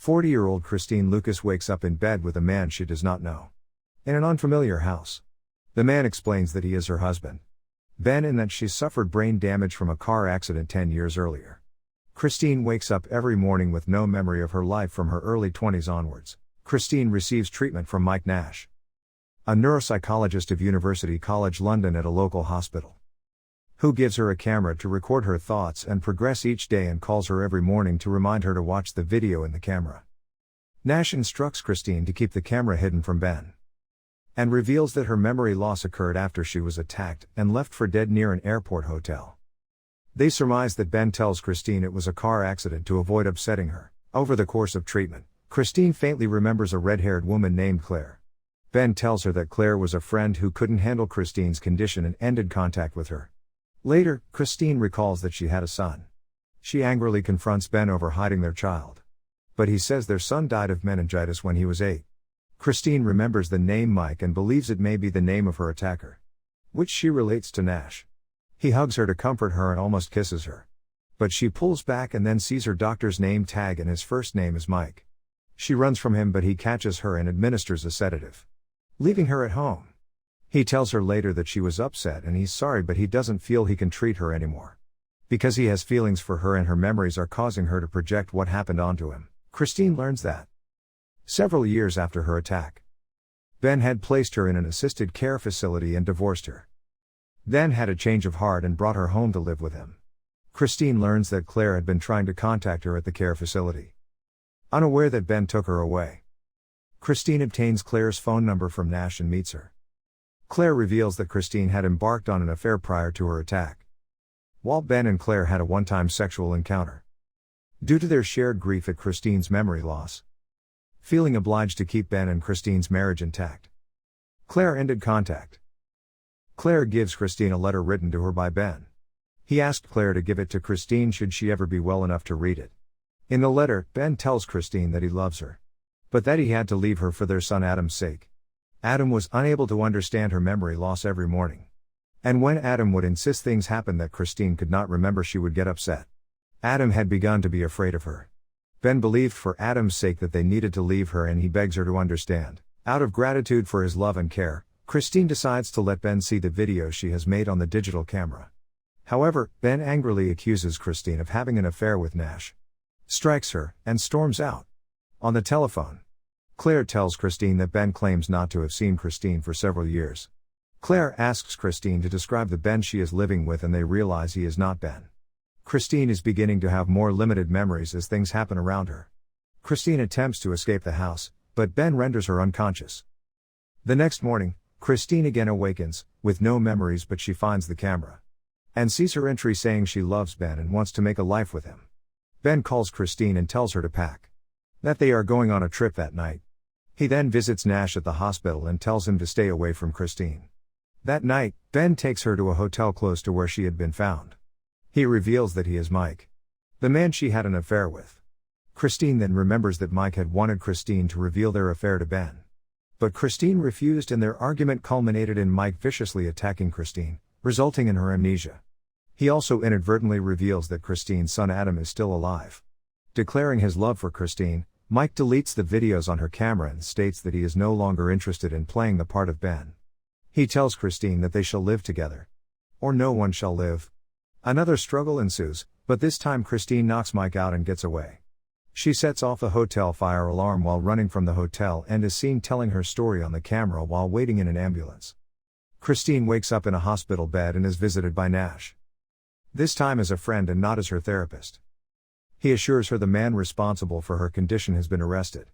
40-year-old Christine Lucas wakes up in bed with a man she does not know. In an unfamiliar house. The man explains that he is her husband, Ben, and that she suffered brain damage from a car accident 10 years earlier. Christine wakes up every morning with no memory of her life from her early 20s onwards. Christine receives treatment from Mike Nash, a neuropsychologist of University College London at a local hospital, who gives her a camera to record her thoughts and progress each day and calls her every morning to remind her to watch the video in the camera. Nash instructs Christine to keep the camera hidden from Ben, and reveals that her memory loss occurred after she was attacked and left for dead near an airport hotel. They surmise that Ben tells Christine it was a car accident to avoid upsetting her. Over the course of treatment, Christine faintly remembers a red-haired woman named Claire. Ben tells her that Claire was a friend who couldn't handle Christine's condition and ended contact with her. Later, Christine recalls that she had a son. She angrily confronts Ben over hiding their child, but he says their son died of meningitis when he was 8. Christine remembers the name Mike and believes it may be the name of her attacker, which she relates to Nash. He hugs her to comfort her and almost kisses her, but she pulls back and then sees her doctor's name tag and his first name is Mike. She runs from him, but he catches her and administers a sedative, leaving her at home. He tells her later that she was upset and he's sorry, but he doesn't feel he can treat her anymore, because he has feelings for her and her memories are causing her to project what happened onto him. Christine learns that several years after her attack, Ben had placed her in an assisted care facility and divorced her. Then had a change of heart and brought her home to live with him. Christine learns that Claire had been trying to contact her at the care facility, unaware that Ben took her away. Christine obtains Claire's phone number from Nash and meets her. Claire reveals that Christine had embarked on an affair prior to her attack, while Ben and Claire had a one-time sexual encounter. Due to their shared grief at Christine's memory loss, feeling obliged to keep Ben and Christine's marriage intact, Claire ended contact. Claire gives Christine a letter written to her by Ben. He asked Claire to give it to Christine should she ever be well enough to read it. In the letter, Ben tells Christine that he loves her, but that he had to leave her for their son Adam's sake. Adam was unable to understand her memory loss every morning, and when Adam would insist things happen that Christine could not remember, she would get upset. Adam had begun to be afraid of her. Ben believed for Adam's sake that they needed to leave her, and he begs her to understand. Out of gratitude for his love and care, Christine decides to let Ben see the video she has made on the digital camera. However, Ben angrily accuses Christine of having an affair with Nash, strikes her, and storms out. On the telephone, Claire tells Christine that Ben claims not to have seen Christine for several years. Claire asks Christine to describe the Ben she is living with, and they realize he is not Ben. Christine is beginning to have more limited memories as things happen around her. Christine attempts to escape the house, but Ben renders her unconscious. The next morning, Christine again awakens, with no memories, but she finds the camera and sees her entry saying she loves Ben and wants to make a life with him. Ben calls Christine and tells her to pack, that they are going on a trip that night. He then visits Nash at the hospital and tells him to stay away from Christine. That night, Ben takes her to a hotel close to where she had been found. He reveals that he is Mike, the man she had an affair with. Christine then remembers that Mike had wanted Christine to reveal their affair to Ben, but Christine refused, and their argument culminated in Mike viciously attacking Christine, resulting in her amnesia. He also inadvertently reveals that Christine's son Adam is still alive. Declaring his love for Christine, Mike deletes the videos on her camera and states that he is no longer interested in playing the part of Ben. He tells Christine that they shall live together, or no one shall live. Another struggle ensues, but this time Christine knocks Mike out and gets away. She sets off the hotel fire alarm while running from the hotel and is seen telling her story on the camera while waiting in an ambulance. Christine wakes up in a hospital bed and is visited by Nash, this time as a friend and not as her therapist. He assures her the man responsible for her condition has been arrested.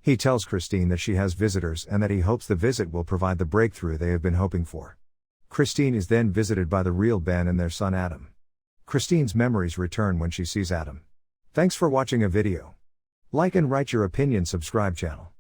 He tells Christine that she has visitors and that he hopes the visit will provide the breakthrough they have been hoping for. Christine is then visited by the real Ben and their son Adam. Christine's memories return when she sees Adam. Thanks for watching a video. Like and write your opinion, subscribe channel.